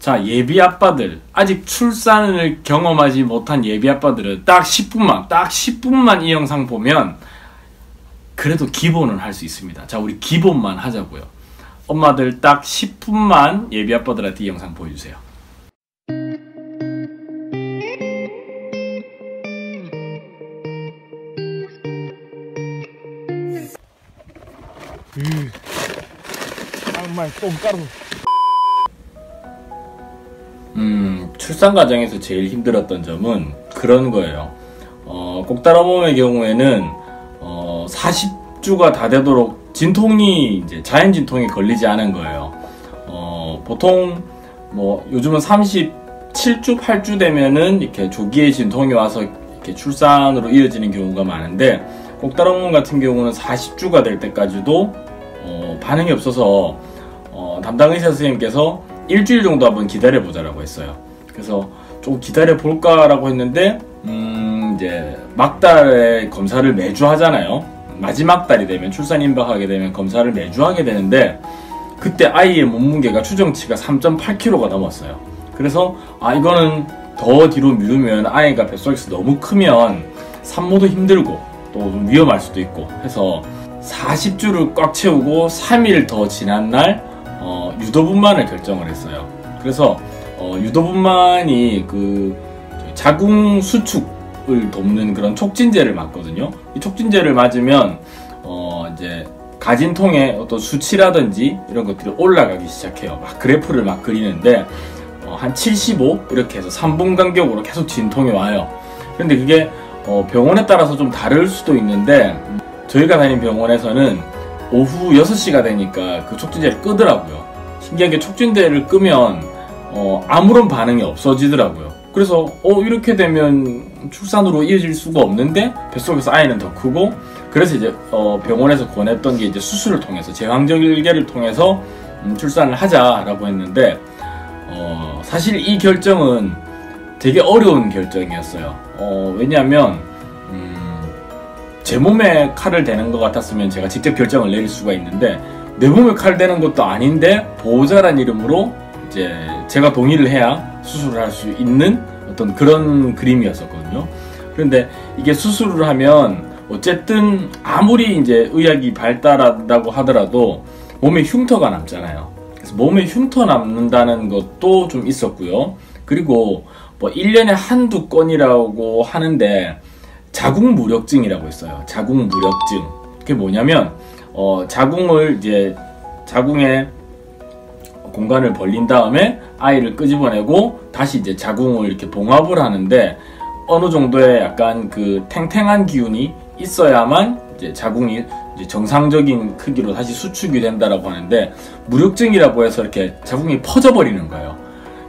자, 예비 아빠들, 아직 출산을 경험하지 못한 예비 아빠들은 딱 10분만 이 영상 보면 그래도 기본은 할 수 있습니다. 자, 우리 기본만 하자고요. 엄마들 딱 10분만 예비 아빠들한테 이 영상 보여주세요. 정말 똥가루. 출산 과정에서 제일 힘들었던 점은 그런 거예요. 꼭다라몸의 경우에는 40주가 다 되도록 진통이 이제 자연 진통이 걸리지 않은 거예요. 보통 뭐 요즘은 37주, 8주 되면은 이렇게 조기에 진통이 와서 이렇게 출산으로 이어지는 경우가 많은데, 꼭다라몸 같은 경우는 40주가 될 때까지도 반응이 없어서 담당 의사 선생님께서 일주일 정도 한번 기다려보자라고 했어요. 그래서 좀 기다려볼까라고 했는데 이제 막달에 검사를 매주 하잖아요. 마지막 달이 되면, 출산 임박하게 되면 검사를 매주 하게 되는데, 그때 아이의 몸무게가 추정치가 3.8kg가 넘었어요. 그래서 이거는 더 뒤로 미루면 아이가 뱃속에서 너무 크면 산모도 힘들고 또 좀 위험할 수도 있고 해서 40주를 꽉 채우고 3일 더 지난 날 유도분만을 결정을 했어요. 그래서 유도분만이 그 자궁 수축을 돕는 그런 촉진제를 맞거든요. 이 촉진제를 맞으면 이제 가진통의 어떤 수치라든지 이런 것들이 올라가기 시작해요. 막 그래프를 막 그리는데 한 75 이렇게 해서 3분 간격으로 계속 진통이 와요. 그런데 그게 병원에 따라서 좀 다를 수도 있는데, 저희가 다닌 병원에서는 오후 6시가 되니까 그 촉진제를 끄더라고요. 신기하게 촉진제를 끄면 아무런 반응이 없어지더라고요. 그래서 이렇게 되면 출산으로 이어질 수가 없는데 뱃속에서 아이는 더 크고, 그래서 이제 병원에서 권했던 게 이제 수술을 통해서, 제왕절개를 통해서 출산을 하자라고 했는데, 사실 이 결정은 되게 어려운 결정이었어요. 왜냐하면 제 몸에 칼을 대는 것 같았으면 제가 직접 결정을 내릴 수가 있는데, 내 몸에 칼 대는 것도 아닌데 보호자란 이름으로 이제 제가 동의를 해야 수술을 할 수 있는 어떤 그런 그림이었었거든요. 그런데 이게 수술을 하면 어쨌든 아무리 이제 의학이 발달한다고 하더라도 몸에 흉터가 남잖아요. 그래서 몸에 흉터 남는다는 것도 좀 있었고요. 그리고 뭐 1년에 한두 건이라고 하는데 자궁무력증이라고 있어요. 자궁무력증. 그게 뭐냐면 자궁을 이제 자궁에 공간을 벌린 다음에 아이를 끄집어내고 다시 이제 자궁을 이렇게 봉합을 하는데, 어느 정도의 약간 그 탱탱한 기운이 있어야만 이제 자궁이 이제 정상적인 크기로 다시 수축이 된다라고 하는데, 무력증이라고 해서 이렇게 자궁이 퍼져버리는 거예요.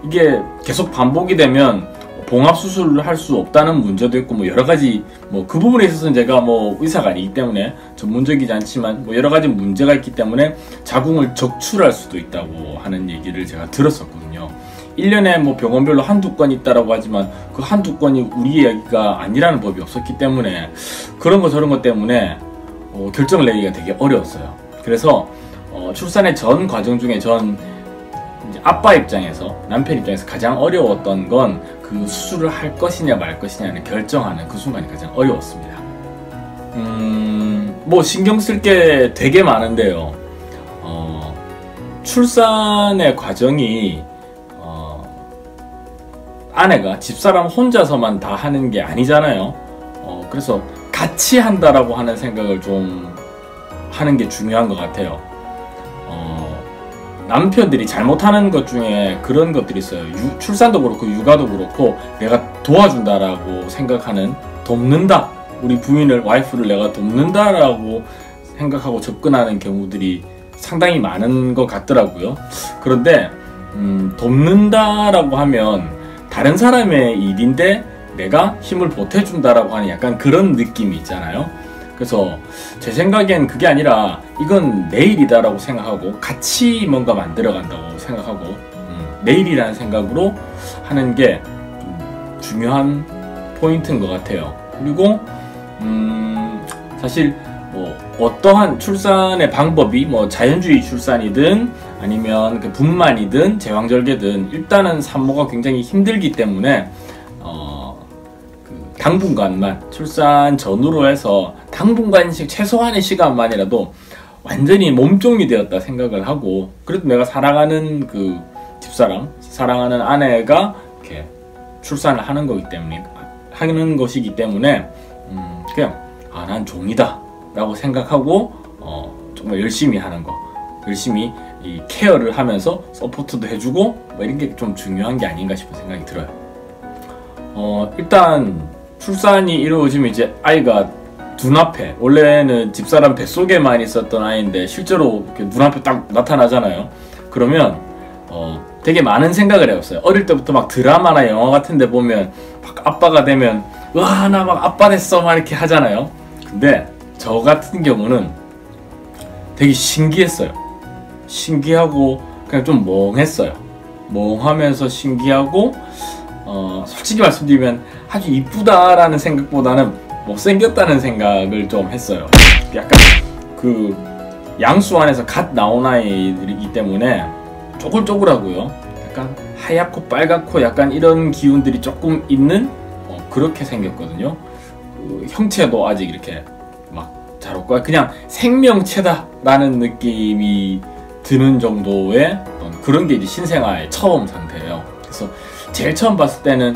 이게 계속 반복이 되면 봉합 수술을 할 수 없다는 문제도 있고, 뭐 여러 가지, 뭐 그 부분에 있어서는 제가 뭐 의사가 아니기 때문에 전문적이지 않지만 뭐 여러 가지 문제가 있기 때문에 자궁을 적출할 수도 있다고 하는 얘기를 제가 들었었거든요. 1년에 뭐 병원별로 한두 건 있다라고 하지만 그 한두 건이 우리 이야기가 아니라는 법이 없었기 때문에 그런 거 저런 것 때문에 결정을 내기가 되게 어려웠어요. 그래서 출산의 전 과정 중에 이제 아빠 입장에서, 남편 입장에서 가장 어려웠던 건 그 수술을 할 것이냐 말 것이냐를 결정하는 그 순간이 가장 어려웠습니다. 뭐 신경 쓸 게 되게 많은데요. 출산의 과정이 아내가, 집사람 혼자서만 다 하는 게 아니잖아요. 그래서 같이 한다라고 하는 생각을 좀 하는 게 중요한 것 같아요. 남편들이 잘못하는 것 중에 그런 것들이 있어요. 출산도 그렇고 육아도 그렇고 내가 도와준다라고 생각하는, 돕는다, 우리 부인을, 와이프를 내가 돕는다라고 생각하고 접근하는 경우들이 상당히 많은 것 같더라고요. 그런데 돕는다라고 하면 다른 사람의 일인데 내가 힘을 보태준다라고 하는 약간 그런 느낌이 있잖아요. 그래서 제 생각엔 그게 아니라 이건 내 일이다라고 생각하고 같이 뭔가 만들어간다고 생각하고 내 일이라는 생각으로 하는 게 좀 중요한 포인트인 것 같아요. 그리고 사실 뭐 어떠한 출산의 방법이 뭐 자연주의 출산이든 아니면 그 분만이든 제왕절개든 일단은 산모가 굉장히 힘들기 때문에 그 당분간만 출산 전후로 해서 당분간씩 최소한의 시간만이라도 완전히 몸종이 되었다 생각을 하고, 그래도 내가 사랑하는 그 집사람, 사랑하는 아내가 이렇게 출산을 하는 것이기 때문에 그냥 난 종이다 라고 생각하고 정말 열심히 하는 거, 열심히 이 케어를 하면서 서포트도 해주고 뭐 이런 게 좀 중요한 게 아닌가 싶은 생각이 들어요. 일단 출산이 이루어지면 이제 아이가 눈앞에, 원래는 집사람 뱃속에만 있었던 아이인데 실제로 이렇게 눈앞에 딱 나타나잖아요. 그러면 되게 많은 생각을 해봤어요. 어릴 때부터 막 드라마나 영화 같은 데 보면 막 아빠가 되면 와 나 막 아빠 됐어 막 이렇게 하잖아요. 근데 저 같은 경우는 되게 신기했어요. 신기하고 그냥 좀 멍했어요. 멍하면서 신기하고 솔직히 말씀드리면 아주 이쁘다라는 생각보다는 못생겼다는 생각을 좀 했어요. 약간 그 양수 안에서 갓 나온 아이들이기 때문에 쪼글쪼글하고요. 약간 하얗고 빨갛고 약간 이런 기운들이 조금 있는 그렇게 생겼거든요. 그 형체도 아직 이렇게 막 잘 없고 그냥 생명체다 라는 느낌이 드는 정도의 그런 게 이제 신생아의 처음 상태예요. 그래서 제일 처음 봤을 때는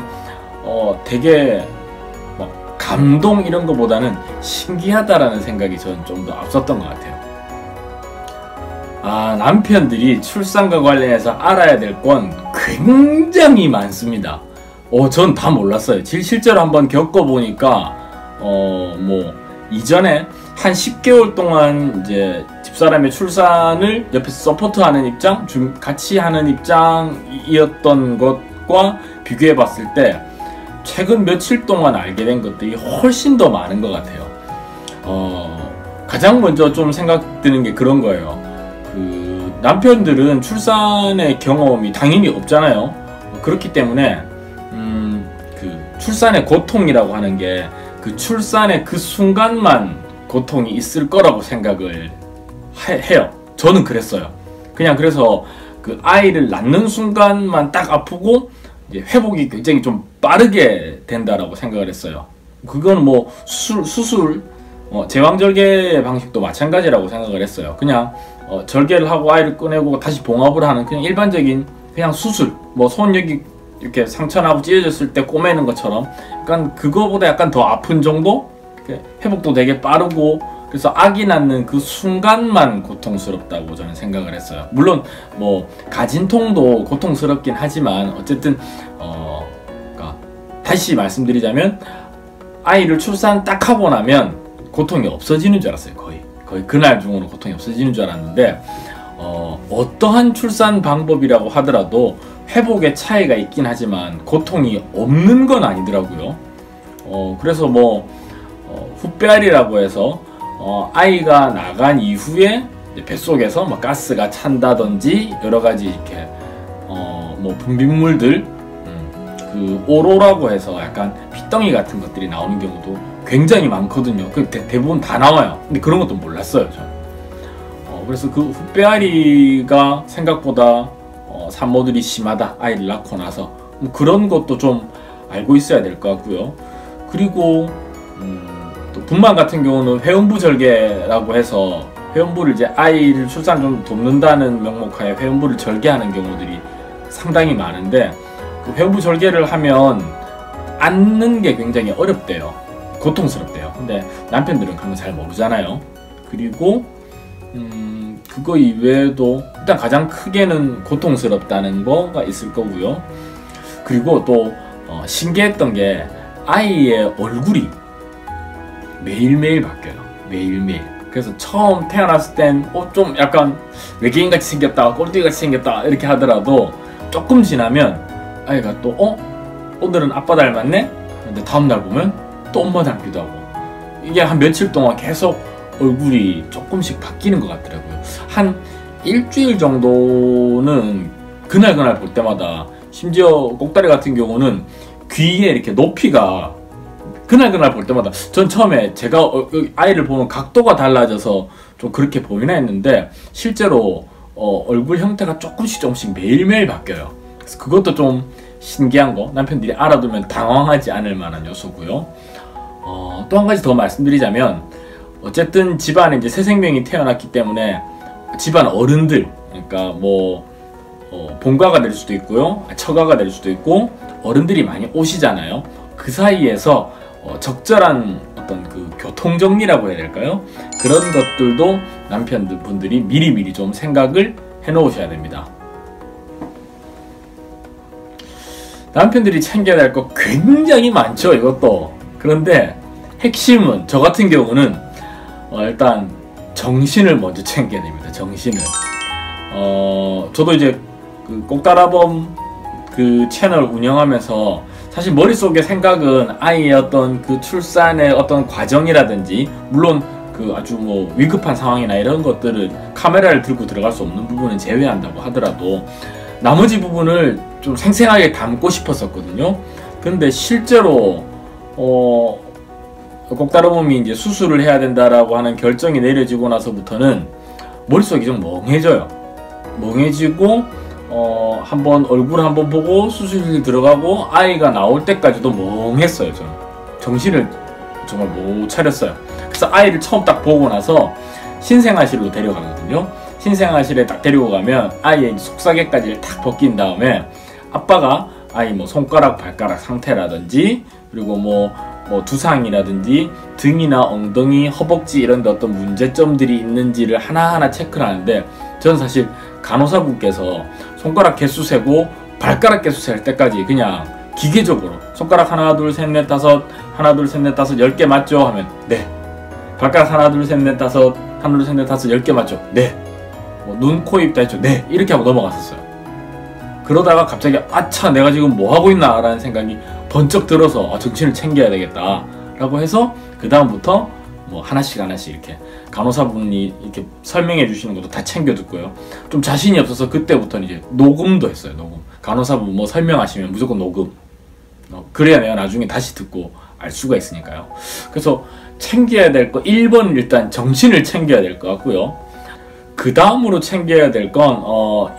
되게 막 감동 이런 거보다는 신기하다라는 생각이 저는 좀 더 앞섰던 것 같아요. 남편들이 출산과 관련해서 알아야 될 건 굉장히 많습니다. 전 다 몰랐어요. 실제로 한번 겪어보니까 뭐 이전에 한 10개월 동안 이제 집사람의 출산을 옆에서 서포트하는 입장, 같이 하는 입장이었던 것과 비교해 봤을 때 최근 며칠 동안 알게 된 것들이 훨씬 더 많은 것 같아요. 가장 먼저 좀 생각드는 게 그런 거예요. 그 남편들은 출산의 경험이 당연히 없잖아요. 그렇기 때문에 그 출산의 고통이라고 하는 게 그 출산의 그 순간만 고통이 있을 거라고 생각을 해요. 저는 그랬어요. 그냥 그래서 그 아이를 낳는 순간만 딱 아프고 이제 회복이 굉장히 좀 빠르게 된다라고 생각을 했어요. 그건 뭐 수술 제왕절개 방식도 마찬가지라고 생각을 했어요. 그냥 절개를 하고 아이를 꺼내고 다시 봉합을 하는 그냥 일반적인 그냥 수술, 뭐 손 여기 이렇게 상처나고 찢어졌을 때 꼬매는 것처럼 약간 그거보다 약간 더 아픈 정도? 회복도 되게 빠르고, 그래서 아기 낳는 그 순간만 고통스럽다고 저는 생각을 했어요. 물론 뭐 가진통도 고통스럽긴 하지만 어쨌든 그러니까 다시 말씀드리자면 아이를 출산 딱 하고 나면 고통이 없어지는 줄 알았어요. 거의 그날 중으로 고통이 없어지는 줄 알았는데 어떠한 출산 방법이라고 하더라도 회복의 차이가 있긴 하지만 고통이 없는 건 아니더라고요. 그래서 뭐 훗배알이라고 해서 아이가 나간 이후에 뱃속에서 뭐 가스가 찬다든지 여러 가지 이렇게 뭐 분비물들 그 오로라고 해서 약간 핏덩이 같은 것들이 나오는 경우도 굉장히 많거든요. 그 대부분 다 나와요. 근데 그런 것도 몰랐어요, 저는. 그래서 그 훗배알이가 생각보다 산모들이 심하다, 아이를 낳고 나서 뭐 그런 것도 좀 알고 있어야 될 것 같고요. 그리고 또 분만 같은 경우는 회음부 절개라고 해서 회음부를 이제 아이를 출산 좀 돕는다는 명목하에 회음부를 절개하는 경우들이 상당히 많은데 그 회음부 절개를 하면 앉는 게 굉장히 어렵대요. 고통스럽대요. 근데 남편들은 그런 거 잘 모르잖아요. 그리고 그거 이외에도 일단 가장 크게는 고통스럽다는 거가 있을 거고요. 그리고 또 신기했던 게 아이의 얼굴이 매일매일 바뀌어요. 매일매일. 그래서 처음 태어났을 땐 좀 약간 외계인같이 생겼다, 꼴뚜기같이 생겼다 이렇게 하더라도 조금 지나면 아이가 또 오늘은 아빠 닮았네? 근데 다음날 보면 또 엄마 닮기도 하고, 이게 한 며칠 동안 계속 얼굴이 조금씩 바뀌는 것 같더라고요. 한 일주일 정도는 그날 볼 때마다, 심지어 꼭다리 같은 경우는 귀에 이렇게 높이가 그날 볼 때마다, 전 처음에 제가 아이를 보는 각도가 달라져서 좀 그렇게 보이나 했는데 실제로 얼굴 형태가 조금씩 매일매일 바뀌어요. 그래서 그것도 좀 신기한 거, 남편들이 알아두면 당황하지 않을 만한 요소고요. 또 한 가지 더 말씀드리자면, 어쨌든 집안에 이제 새 생명이 태어났기 때문에 집안 어른들, 그러니까 뭐 본가가 될 수도 있고요, 처가가 될 수도 있고, 어른들이 많이 오시잖아요. 그 사이에서 적절한 어떤 그 교통정리라고 해야 될까요? 그런 것들도 남편분들이 미리미리 좀 생각을 해 놓으셔야 됩니다. 남편들이 챙겨야 될 거 굉장히 많죠, 이것도. 그런데 핵심은, 저 같은 경우는 일단 정신을 먼저 챙겨야 됩니다. 정신을. 저도 이제 그 꼭다라범 그 채널 운영하면서 사실 머릿속에 생각은 아이의 어떤 그 출산의 어떤 과정이라든지, 물론 그 아주 뭐 위급한 상황이나 이런 것들을 카메라를 들고 들어갈 수 없는 부분은 제외한다고 하더라도 나머지 부분을 좀 생생하게 담고 싶었었거든요. 근데 실제로 꼭다라범이 이제 수술을 해야 된다라고 하는 결정이 내려지고 나서부터는 머릿속이 좀 멍해져요. 멍해지고 한번 얼굴 한번 보고 수술실 들어가고 아이가 나올 때까지도 멍했어요. 저는 정신을 정말 못 차렸어요. 그래서 아이를 처음 딱 보고 나서 신생아실로 데려가거든요. 신생아실에 딱 데리고 가면 아이의 속사계까지 탁 벗긴 다음에 아빠가 아이 뭐 손가락 발가락 상태라든지, 그리고 뭐 두상이라든지 등이나 엉덩이, 허벅지 이런 데 어떤 문제점들이 있는지를 하나하나 체크를 하는데, 저는 사실 간호사분께서 손가락 개수 세고 발가락 개수 셀 때까지 그냥 기계적으로 손가락 하나 둘 셋 넷 다섯, 하나 둘 셋 넷 다섯 10개 맞죠? 하면 네. 발가락 하나 둘 셋 넷 다섯, 하나 둘 셋 넷 다섯 10개 맞죠? 네. 눈, 코, 입 다 했죠? 네. 이렇게 하고 넘어갔었어요. 그러다가 갑자기 아차, 내가 지금 뭐 하고 있나 라는 생각이 번쩍 들어서 정신을 챙겨야 되겠다 라고 해서 그 다음부터 뭐 하나씩 이렇게 간호사분이 이렇게 설명해 주시는 것도 다 챙겨 듣고요. 좀 자신이 없어서 그때부터는 이제 녹음도 했어요. 녹음. 간호사분 뭐 설명하시면 무조건 녹음. 그래야 내가 나중에 다시 듣고 알 수가 있으니까요. 그래서 챙겨야 될 거 1번, 일단 정신을 챙겨야 될 것 같고요. 그 다음으로 챙겨야 될 건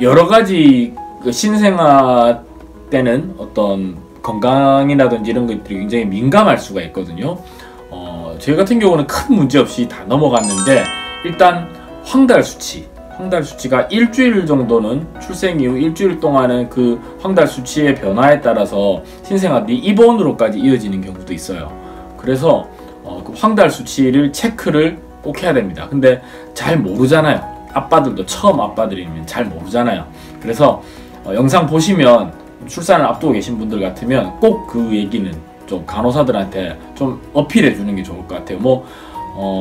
여러 가지 그 신생아 때는 어떤 건강이라든지 이런 것들이 굉장히 민감할 수가 있거든요. 저희 같은 경우는 큰 문제 없이 다 넘어갔는데, 일단 황달 수치가 일주일 정도는, 출생 이후 일주일 동안은 그 황달 수치의 변화에 따라서 신생아들이 입원으로까지 이어지는 경우도 있어요. 그래서 그 황달 수치를 체크를 꼭 해야 됩니다. 근데 잘 모르잖아요. 아빠들도 처음 아빠들이면 잘 모르잖아요. 그래서 영상 보시면 출산을 앞두고 계신 분들 같으면 꼭 그 얘기는 좀 간호사들한테 좀 어필해 주는 게 좋을 것 같아요.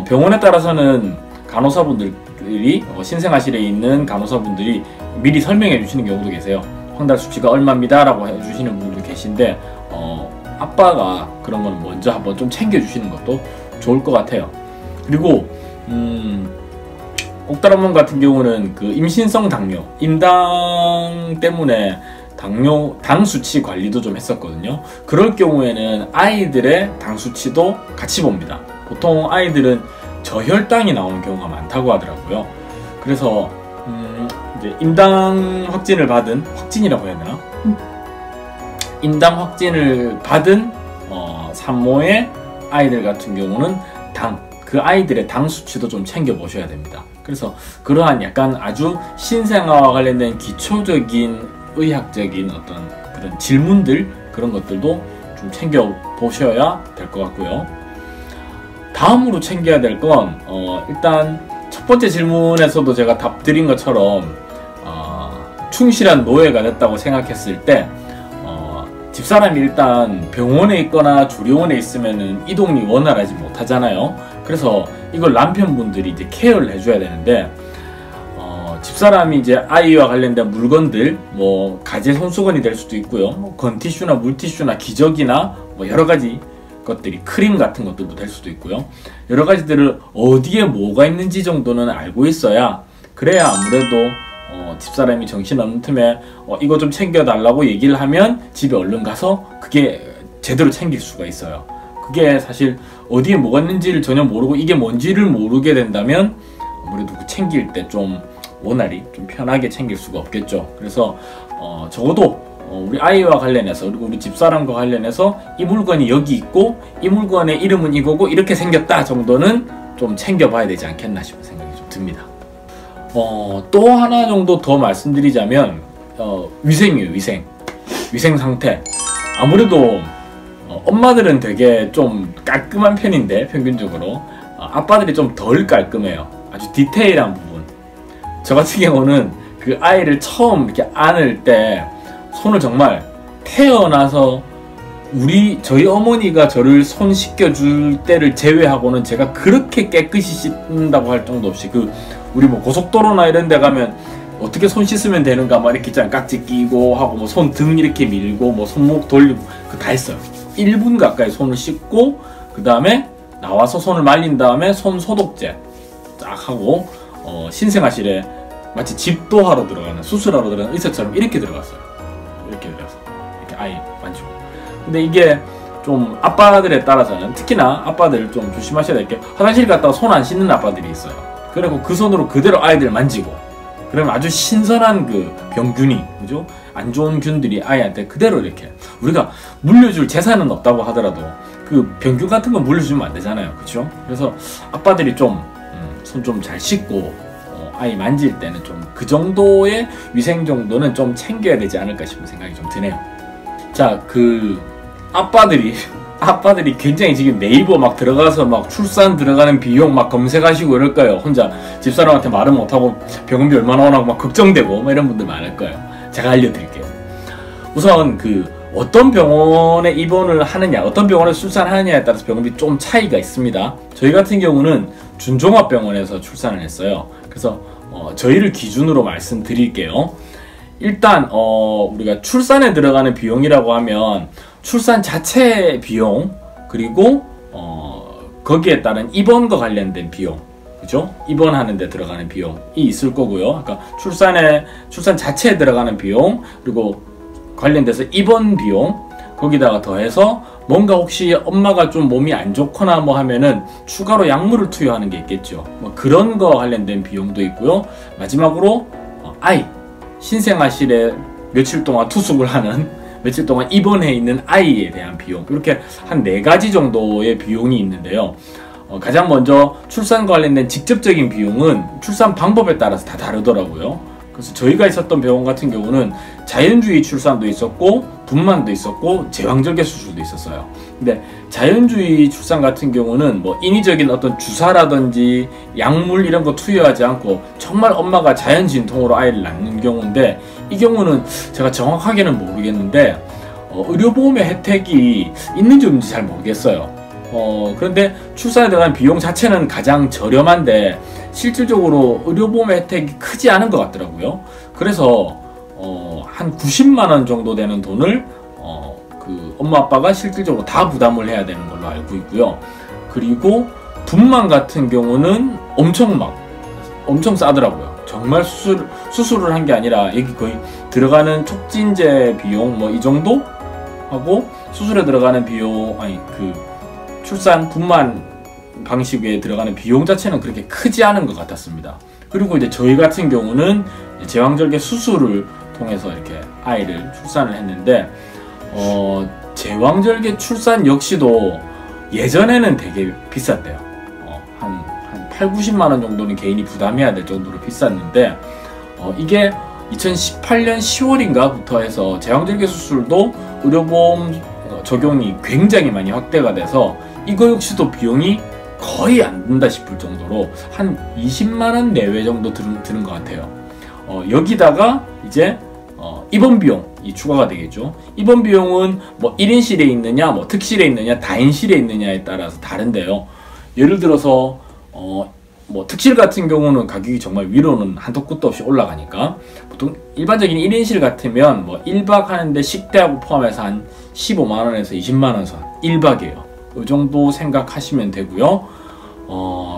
병원에 따라서는 간호사분들이 신생아실에 있는 간호사분들이 미리 설명해 주시는 경우도 계세요. 황달 수치가 얼마입니다 라고 해주시는 분들도 계신데, 아빠가 그런 건 먼저 한번 좀 챙겨 주시는 것도 좋을 것 같아요. 그리고 꼭다라범 같은 경우는 그 임신성 당뇨, 임당 때문에 당 수치 관리도 좀 했었거든요. 그럴 경우에는 아이들의 당 수치도 같이 봅니다. 보통 아이들은 저혈당이 나오는 경우가 많다고 하더라고요. 그래서 이제 임당 확진을 받은, 확진이라고 해야 되나? 임당 확진을 받은 산모의 아이들 같은 경우는 그 아이들의 당 수치도 좀 챙겨 보셔야 됩니다. 그래서 그러한 약간 아주 신생아와 관련된 기초적인 의학적인 어떤 그런 질문들, 그런 것들도 좀 챙겨 보셔야 될 것 같고요. 다음으로 챙겨야 될 건 일단 첫 번째 질문에서도 제가 답 드린 것처럼 충실한 노예가 됐다고 생각했을 때 집사람이 일단 병원에 있거나 조리원에 있으면은 이동이 원활하지 못하잖아요. 그래서 이걸 남편분들이 이제 케어를 해줘야 되는데, 집사람이 이제 아이와 관련된 물건들, 뭐 가제 손수건이 될 수도 있고요, 뭐 건티슈나 물티슈나 기저귀나 뭐 여러 가지 것들이, 크림 같은 것들도 될 수도 있고요. 여러 가지들을 어디에 뭐가 있는지 정도는 알고 있어야, 그래야 아무래도 집사람이 정신없는 틈에 이거 좀 챙겨달라고 얘기를 하면 집에 얼른 가서 그게 제대로 챙길 수가 있어요. 그게 사실 어디에 뭐가 있는지를 전혀 모르고 이게 뭔지를 모르게 된다면 아무래도 그 챙길 때 좀 모나리 좀 편하게 챙길 수가 없겠죠. 그래서 적어도 우리 아이와 관련해서 그리고 우리 집사람과 관련해서 이 물건이 여기 있고 이 물건의 이름은 이거고 이렇게 생겼다 정도는 좀 챙겨봐야 되지 않겠나 싶은 생각이 좀 듭니다. 또 하나 정도 더 말씀드리자면 위생이에요. 위생 상태. 아무래도 엄마들은 되게 좀 깔끔한 편인데 평균적으로 아빠들이 좀 덜 깔끔해요. 아주 디테일한 부분. 저 같은 경우는 그 아이를 처음 이렇게 안을 때 손을 정말 태어나서 저희 어머니가 저를 손 씻겨줄 때를 제외하고는 제가 그렇게 깨끗이 씻는다고 할 정도 없이 우리 뭐 고속도로나 이런 데 가면 어떻게 손 씻으면 되는가 막 이렇게 있잖아요. 깍지 끼고 하고 뭐 손 등 이렇게 밀고 뭐 손목 돌리고 다 했어요. 1분 가까이 손을 씻고 그 다음에 나와서 손을 말린 다음에 손 소독제 딱 하고 신생아실에 마치 집도하러 들어가는 수술하러 들어가는 의사처럼 이렇게 들어갔어요. 이렇게 들어가서 이렇게 아이 만지고. 근데 이게 좀 아빠들에 따라서는 특히나 아빠들 좀 조심하셔야 될 게 화장실 갔다가 손 안 씻는 아빠들이 있어요. 그리고 그 손으로 그대로 아이들 만지고 그러면 아주 신선한 그 병균이 그죠? 안 좋은 균들이 아이한테 그대로 이렇게 우리가 물려줄 재산은 없다고 하더라도 그 병균 같은 거 물려주면 안 되잖아요. 그렇죠? 그래서 아빠들이 좀 손 좀 잘 씻고 아이 만질 때는 좀 그 정도의 위생 정도는 좀 챙겨야 되지 않을까 싶은 생각이 좀 드네요. 자, 아빠들이 굉장히 지금 네이버 막 들어가서 막 출산 들어가는 비용 막 검색하시고 이럴 거예요. 혼자 집사람한테 말은 못하고 병원비 얼마나 오나 막 걱정되고 막 이런 분들 많을 거예요. 제가 알려드릴게요. 우선 어떤 병원에 입원을 하느냐, 어떤 병원에 출산하느냐에 따라서 병원비 좀 차이가 있습니다. 저희 같은 경우는 준종합병원에서 출산을 했어요. 그래서 저희를 기준으로 말씀드릴게요. 일단 우리가 출산에 들어가는 비용이라고 하면 출산 자체 비용 그리고 거기에 따른 입원과 관련된 비용, 그죠? 입원하는 데 들어가는 비용이 있을 거고요. 그러니까 출산 자체에 들어가는 비용 그리고 관련돼서 입원 비용 거기다가 더해서 뭔가 혹시 엄마가 좀 몸이 안 좋거나 뭐 하면은 추가로 약물을 투여하는 게 있겠죠. 뭐 그런 거 관련된 비용도 있고요. 마지막으로 아이 신생아실에 며칠 동안 투숙을 하는 며칠 동안 입원해 있는 아이에 대한 비용 이렇게 한 4가지 정도의 비용이 있는데요. 가장 먼저 출산과 관련된 직접적인 비용은 출산 방법에 따라서 다 다르더라고요. 그래서 저희가 있었던 병원 같은 경우는 자연주의 출산도 있었고 분만도 있었고 제왕절개 수술도 있었어요. 근데 자연주의 출산 같은 경우는 뭐 인위적인 어떤 주사라든지 약물 이런 거 투여하지 않고 정말 엄마가 자연 진통으로 아이를 낳는 경우인데 이 경우는 제가 정확하게는 모르겠는데 의료보험의 혜택이 있는지 없는지 잘 모르겠어요. 그런데 출산에 들어간 비용 자체는 가장 저렴한데 실질적으로 의료보험의 혜택이 크지 않은 것 같더라고요. 그래서 한 90만원 정도 되는 돈을 엄마 아빠가 실질적으로 다 부담을 해야 되는 걸로 알고 있고요. 그리고 분만 같은 경우는 엄청 싸더라고요. 정말 수술을 한 게 아니라 여기 거의 들어가는 촉진제 비용 뭐 이 정도 하고 수술에 들어가는 비용 출산 분만 방식에 들어가는 비용 자체는 그렇게 크지 않은 것 같았습니다. 그리고 이제 저희 같은 경우는 제왕절개 수술을 통해서 이렇게 아이를 출산을 했는데 제왕절개 출산 역시도 예전에는 되게 비쌌대요. 한 8, 90만 원 정도는 개인이 부담해야 될 정도로 비쌌는데 이게 2018년 10월인가부터 해서 제왕절개 수술도 의료보험 적용이 굉장히 많이 확대가 돼서 이거 역시도 비용이 거의 안 든다 싶을 정도로 한 20만원 내외 정도 드는 것 같아요. 여기다가 이제 입원 비용이 추가가 되겠죠. 입원 비용은 뭐 1인실에 있느냐 뭐 특실에 있느냐 다인실에 있느냐에 따라서 다른데요. 예를 들어서 뭐 특실 같은 경우는 가격이 정말 위로는 한도 끝도 없이 올라가니까 보통 일반적인 1인실 같으면 뭐 1박 하는데 식대하고 포함해서 한 15만원에서 20만원 선 1박이에요. 이 정도 생각하시면 되고요.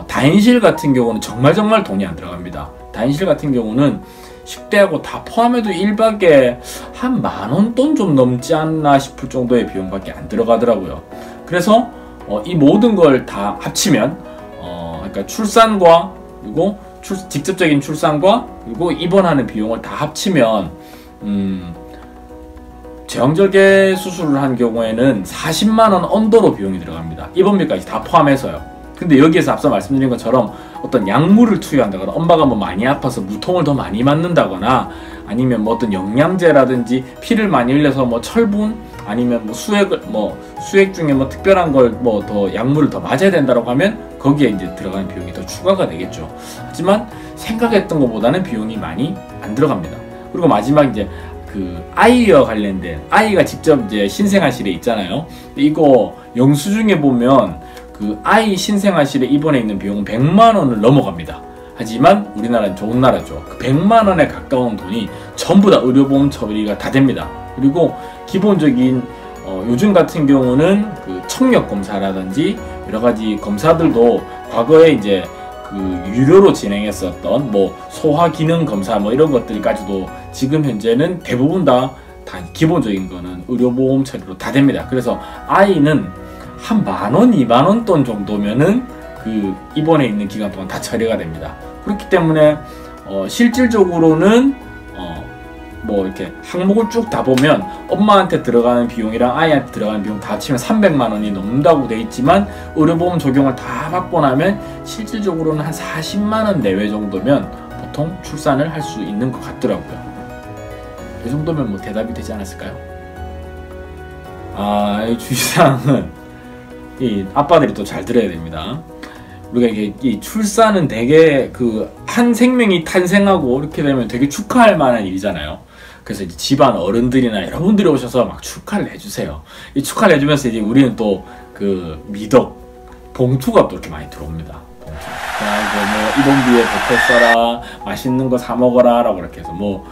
다인실 같은 경우는 정말 돈이 안 들어갑니다. 다인실 같은 경우는 식대하고 다 포함해도 1박에 한 만원 돈 좀 넘지 않나 싶을 정도의 비용밖에 안 들어가더라고요. 그래서 이 모든 걸 다 합치면 그러니까 출산과 그리고 직접적인 출산과 그리고 입원하는 비용을 다 합치면 제왕절개 수술을 한 경우에는 40만원 언더로 비용이 들어갑니다. 입원비까지 다 포함해서요. 근데 여기에서 앞서 말씀드린 것처럼 어떤 약물을 투여한다거나 엄마가 뭐 많이 아파서 무통을 더 많이 맞는다거나 아니면 뭐 어떤 영양제라든지 피를 많이 흘려서 뭐 철분 아니면 뭐 수액 중에 뭐 특별한 걸 뭐 더 약물을 더 맞아야 된다고 하면 거기에 이제 들어가는 비용이 더 추가가 되겠죠. 하지만 생각했던 것보다는 비용이 많이 안 들어갑니다. 그리고 마지막 이제 그 아이와 관련된 아이가 직접 이제 신생아실에 있잖아요. 이거 영수증에 보면 그 아이 신생아실에 입원해 있는 비용은 100만 원을 넘어갑니다. 하지만 우리나라는 좋은 나라죠. 그 100만 원에 가까운 돈이 전부 다 의료보험 처리가 다 됩니다. 그리고 기본적인 요즘 같은 경우는 그 청력 검사라든지 여러 가지 검사들도 과거에 이제 그 유료로 진행했었던 뭐 소화 기능 검사 뭐 이런 것들까지도 지금 현재는 대부분 다 기본적인 거는 의료보험 처리로 다 됩니다. 그래서 아이는 한 만원, 2만원 돈 정도면은 그 입원해 있는 기간 동안 다 처리가 됩니다. 그렇기 때문에 실질적으로는 뭐 이렇게 항목을 쭉 다 보면 엄마한테 들어가는 비용이랑 아이한테 들어가는 비용 다 합치면 300만 원이 넘는다고 돼 있지만 의료보험 적용을 다 받고 나면 실질적으로는 한 40만 원 내외 정도면 보통 출산을 할 수 있는 것 같더라고요. 이 정도면 뭐 대답이 되지 않았을까요? 이 주의사항은 이 아빠들이 또 잘 들어야 됩니다. 우리가 이게 이 출산은 되게 그 한 생명이 탄생하고 이렇게 되면 되게 축하할 만한 일이잖아요. 그래서 이제 집안 어른들이나 여러분들이 오셔서 막 축하를 해주세요. 이 축하를 해주면서 이제 우리는 또 그 미덕 봉투가 또 이렇게 많이 들어옵니다. 봉투. 뭐 입원비에 보태 써라, 맛있는 거 사 먹어라 라고 이렇게 해서 뭐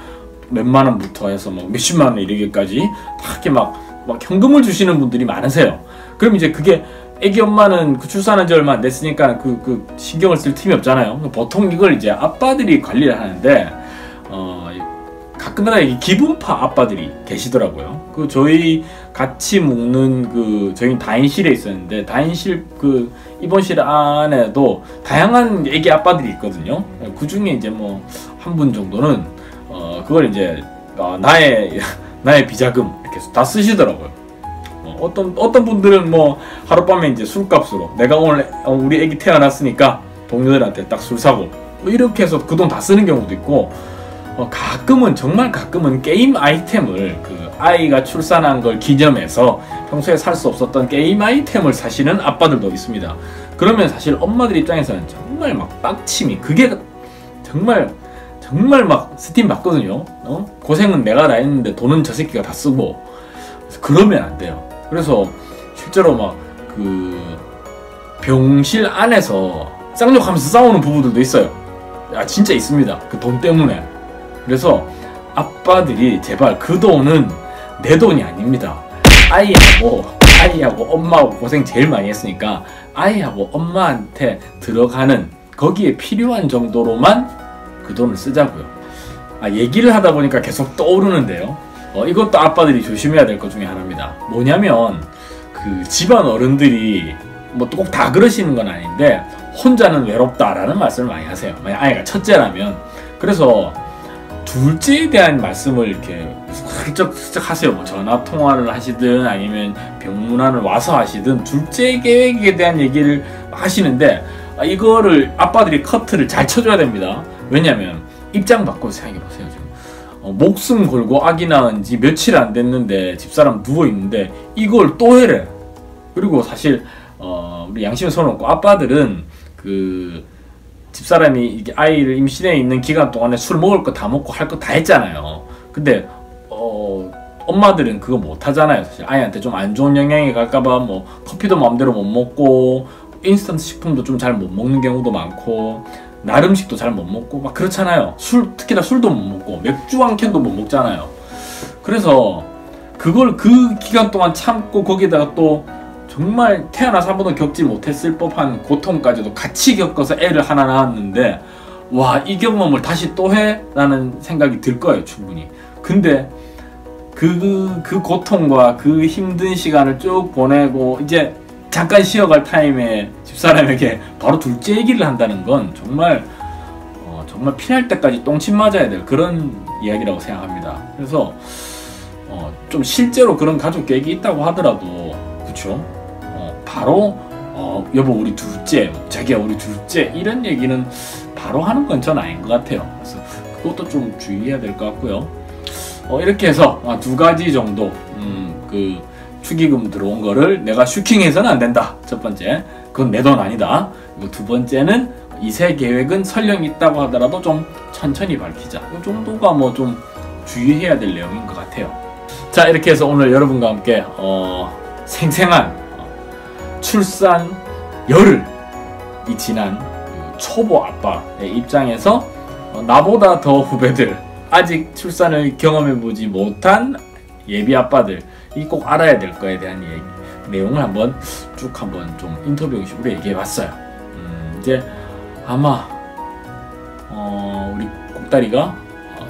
몇만 원부터 해서 뭐 몇십만 원 이르기까지 다 이렇게 막 현금을 주시는 분들이 많으세요. 그럼 이제 그게 애기 엄마는 그 출산한 지 얼마 안 됐으니까 그 신경을 쓸 틈이 없잖아요. 보통 이걸 이제 아빠들이 관리를 하는데 가끔가다 기분파 아빠들이 계시더라고요. 그 저희 같이 묵는 그 저희 다인실에 있었는데 다인실 그 입원실 안에도 다양한 애기 아빠들이 있거든요. 그 중에 이제 뭐 한 분 정도는 그걸 이제 나의 비자금 이렇게 다 쓰시더라고요. 어떤 분들은 뭐 하룻밤에 이제 술값으로 내가 오늘 우리 애기 태어났으니까 동료들한테 딱 술 사고 뭐 이렇게 해서 그 돈 다 쓰는 경우도 있고 가끔은 정말 가끔은 게임 아이템을 그 아이가 출산한 걸 기념해서 평소에 살 수 없었던 게임 아이템을 사시는 아빠들도 있습니다. 그러면 사실 엄마들 입장에서는 정말 막 빡침이 그게 정말 막 스팀 받거든요. 고생은 내가 다 했는데 돈은 저 새끼가 다 쓰고 그러면 안 돼요. 그래서 실제로 막 그 병실 안에서 쌍욕하면서 싸우는 부부들도 있어요. 진짜 있습니다. 그 돈 때문에. 그래서 아빠들이 제발 그 돈은 내 돈이 아닙니다. 아이하고 엄마하고 고생 제일 많이 했으니까 아이하고 엄마한테 들어가는 거기에 필요한 정도로만 그 돈을 쓰자고요. 얘기를 하다 보니까 계속 떠오르는데요. 이것도 아빠들이 조심해야 될 것 중에 하나입니다. 뭐냐면 그 집안 어른들이 뭐 꼭 다 그러시는 건 아닌데 혼자는 외롭다라는 말씀을 많이 하세요. 만약 아이가 첫째라면. 그래서 둘째에 대한 말씀을 이렇게 슬쩍 하세요. 뭐 전화 통화를 하시든 아니면 병문안을 와서 하시든 둘째 계획에 대한 얘기를 하시는데 이거를 아빠들이 커트를 잘 쳐줘야 됩니다. 왜냐면 입장 바꿔서 생각해보세요. 지금 목숨 걸고 아기 낳은 지 며칠 안 됐는데 집사람 누워있는데 이걸 또 해래. 그리고 사실 우리 양심에 손 얹고 아빠들은 그 집사람이 이게 아이를 임신해 있는 기간 동안에 술 먹을 거 다 먹고 할 거 다 했잖아요. 근데 엄마들은 그거 못 하잖아요. 사실 아이한테 좀 안 좋은 영향이 갈까봐 뭐 커피도 마음대로 못 먹고 인스턴트 식품도 좀 잘 못 먹는 경우도 많고 날 음식도 잘 못 먹고 막 그렇잖아요. 특히나 술도 못 먹고 맥주 한 캔도 못 먹잖아요. 그래서 그걸 그 기간 동안 참고 거기다가 또 정말 태어나서 한 번도 겪지 못했을 법한 고통까지도 같이 겪어서 애를 하나 낳았는데 와, 이 경험을 다시 또 해? 라는 생각이 들 거예요, 충분히. 근데 그 고통과 그 힘든 시간을 쭉 보내고 이제 잠깐 쉬어갈 타임에 집사람에게 바로 둘째 얘기를 한다는 건 정말 정말 피날 때까지 똥침 맞아야 될 그런 이야기라고 생각합니다. 그래서 좀 실제로 그런 가족 계획이 있다고 하더라도, 그쵸? 바로 여보 우리 둘째, 자기야 우리 둘째, 이런 얘기는 바로 하는 건 전 아닌 것 같아요. 그래서 그것도 좀 주의해야 될 것 같고요. 이렇게 해서 두 가지 정도 그 축의금 들어온 거를 내가 슈킹해서는 안 된다. 첫 번째, 그건 내 돈 아니다. 그리고 두 번째는 이세 계획은 설령 있다고 하더라도 좀 천천히 밝히자. 이 정도가 뭐 좀 주의해야 될 내용인 것 같아요. 자, 이렇게 해서 오늘 여러분과 함께 생생한 출산 열흘이 지난 초보 아빠의 입장에서 나보다 더 후배들, 아직 출산을 경험해보지 못한 예비 아빠들이 꼭 알아야 될 거에 대한 내용을 한번 쭉 한번 좀 인터뷰 형식으로 얘기해봤어요. 이제 아마 우리 꼭다리가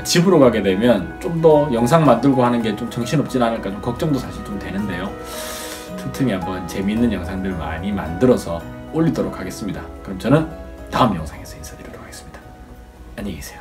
집으로 가게 되면 좀 더 영상 만들고 하는 게 좀 정신없진 않을까 좀 걱정도 사실 좀 되는데요. 틈틈이 한번 재미있는 영상들 많이 만들어서 올리도록 하겠습니다. 그럼 저는 다음 영상에서 인사드리도록 하겠습니다. 안녕히 계세요.